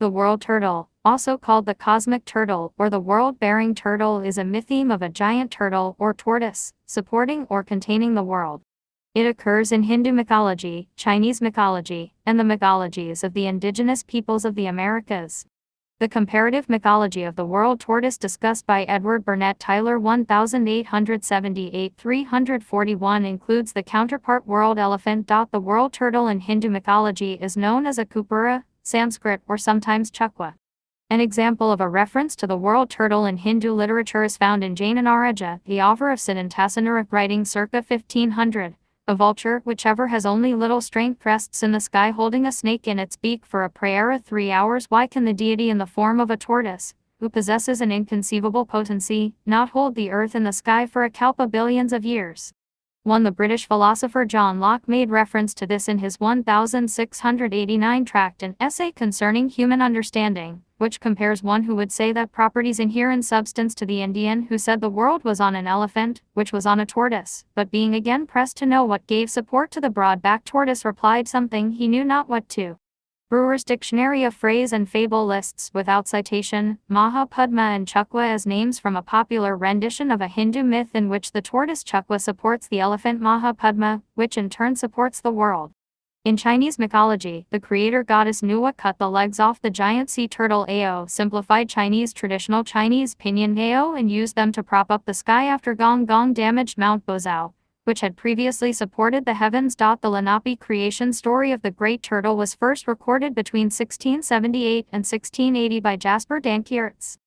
The world turtle, also called the cosmic turtle or the world-bearing turtle, is a mytheme of a giant turtle or tortoise, supporting or containing the world. It occurs in Hindu mythology, Chinese mythology, and the mythologies of the indigenous peoples of the Americas. The comparative mythology of the world tortoise discussed by Edward Burnett Tyler 1878-341 includes the counterpart world elephant. The world turtle in Hindu mythology is known as a kupura, Sanskrit, or sometimes chukwa. An example of a reference to the world turtle in Hindu literature is found in Jainanaraja, the author of Siddhantasanara, writing circa 1500. A vulture, whichever has only little strength, rests in the sky holding a snake in its beak for a prayer 3 hours. Why can the deity in the form of a tortoise, who possesses an inconceivable potency, not hold the earth in the sky for a kalpa, billions of years? 1. The British philosopher John Locke made reference to this in his 1689 tract, an essay concerning human understanding, which compares one who would say that properties inhere in substance to the Indian who said the world was on an elephant, which was on a tortoise, but being again pressed to know what gave support to the broad-backed tortoise, replied something he knew not what to. Brewer's Dictionary of Phrase and Fable lists, without citation, Mahapadma and Chukwa as names from a popular rendition of a Hindu myth in which the tortoise Chukwa supports the elephant Mahapadma, which in turn supports the world. In Chinese mythology, the creator goddess Nuwa cut the legs off the giant sea turtle Ao, simplified traditional Chinese pinyin Ao, and used them to prop up the sky after Gong Gong damaged Mount Bozao, which had previously supported the heavens. The Lenape creation story of the great turtle was first recorded between 1678 and 1680 by Jasper Dankiertz.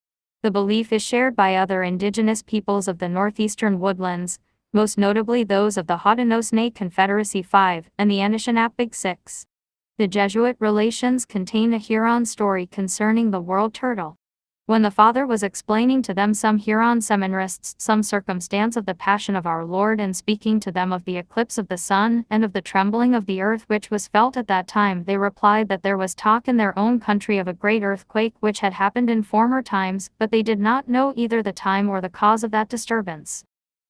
The belief is shared by other indigenous peoples of the northeastern woodlands, most notably those of the Haudenosaunee Confederacy 5 and the Anishinaabe 6. The Jesuit Relations contain a Huron story concerning the world turtle. When the Father was explaining to them some Huron seminarists some circumstance of the Passion of our Lord, and speaking to them of the eclipse of the sun and of the trembling of the earth which was felt at that time, they replied that there was talk in their own country of a great earthquake which had happened in former times, but they did not know either the time or the cause of that disturbance.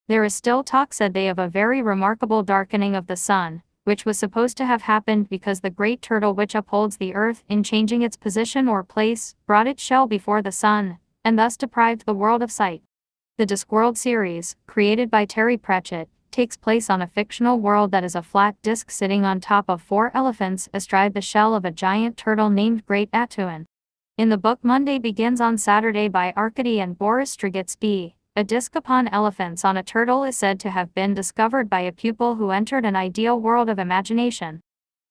There is still talk, said they, of a very remarkable darkening of the sun, which was supposed to have happened because the great turtle which upholds the earth, in changing its position or place, brought its shell before the sun, and thus deprived the world of sight. The Discworld series, created by Terry Pratchett, takes place on a fictional world that is a flat disc sitting on top of 4 elephants astride the shell of a giant turtle named Great Atuan. In the book Monday Begins on Saturday by Arkady and Boris Strigitsky, a disc upon elephants on a turtle is said to have been discovered by a pupil who entered an ideal world of imagination.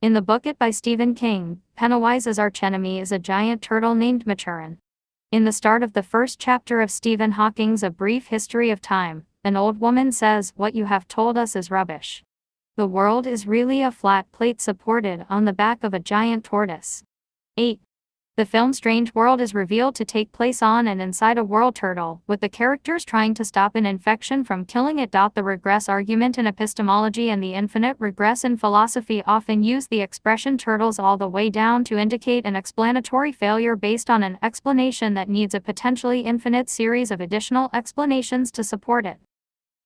In the book It by Stephen King, Pennywise's archenemy is a giant turtle named Maturin. In the start of the first chapter of Stephen Hawking's A Brief History of Time, an old woman says, "What you have told us is rubbish. The world is really a flat plate supported on the back of a giant tortoise." 8. The film Strange World is revealed to take place on and inside a world turtle, with the characters trying to stop an infection from killing it. The regress argument in epistemology and the infinite regress in philosophy often use the expression turtles all the way down to indicate an explanatory failure based on an explanation that needs a potentially infinite series of additional explanations to support it.